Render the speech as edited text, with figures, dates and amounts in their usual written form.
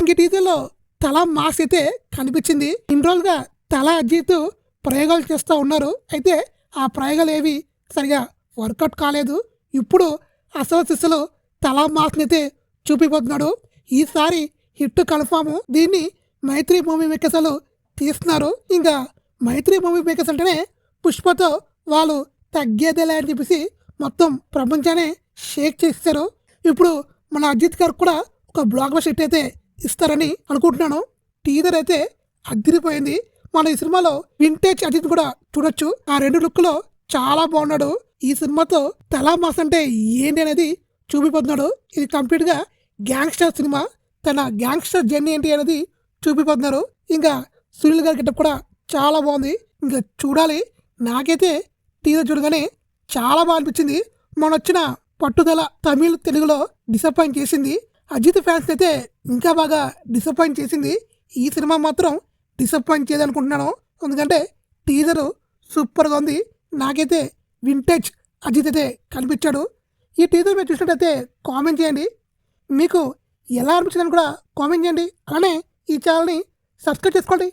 ఇంక టీజర్లో తల మాస్ అయితే కనిపించింది. ఇన్ని రోజులుగా తల అజిత్ ప్రయోగాలు చేస్తూ ఉన్నారు. అయితే ఆ ప్రయోగాలు ఏవి సరిగా వర్కౌట్ కాలేదు. ఇప్పుడు అసలు సిస్సులు తల మాస్ని అయితే చూపిపోతున్నాడు. ఈసారి హిట్ కన్ఫామ్. దీన్ని మైత్రి మూవీ మేకర్స్ వాళ్ళు తీస్తున్నారు. ఇంకా మైత్రి మూవీ మేకర్స్ అంటేనే పుష్పతో వాళ్ళు తగ్గేదేలే అని చెప్పేసి మొత్తం ప్రపంచాన్ని షేక్ చేస్తారు. ఇప్పుడు మన అజిత్ గారు కూడా ఒక బ్లాక్ బస్టర్ హిట్ అయితే ఇస్తారని అనుకుంటున్నాను. టీజర్ అయితే అదిరిపోయింది. మన ఈ సినిమాలో వింటేజ్ అజిత్ కూడా చూడొచ్చు. ఆ రెండు లుక్లో చాలా బాగున్నాడు. ఈ సినిమాతో తలా మాస్ అంటే ఏంటి అనేది చూపిపోతున్నాడు. ఇది కంప్లీట్గా గ్యాంగ్స్టర్ సినిమా. తన గ్యాంగ్స్టర్ జర్నీ ఏంటి అనేది చూపిపోతున్నారు. ఇంకా సునీల్ గారి గెటప్ కూడా చాలా బాగుంది. ఇంకా చూడాలి. నాకైతే టీజర్ చూడగానే చాలా బాగా అనిపించింది. మొన్న వచ్చిన పట్టుదల తమిళ్ తెలుగులో డిసప్పాయింట్ చేసింది. అజిత్ ఫ్యాన్స్ అయితే ఇంకా బాగా డిసప్పాయింట్ చేసింది. ఈ సినిమా మాత్రం డిసప్పాయింట్ చేయదనుకుంటున్నాను. ఎందుకంటే టీజరు సూపర్గా ఉంది. నాకైతే వింటేజ్ అజిత్ అయితే కనిపించాడు. ఈ టీజర్ మీరు చూసినట్టయితే కామెంట్ చేయండి. మీకు ఎలా అనిపించిందని కూడా కామెంట్ చేయండి. అలానే ఈ ఛానల్ని సబ్స్క్రైబ్ చేసుకోండి.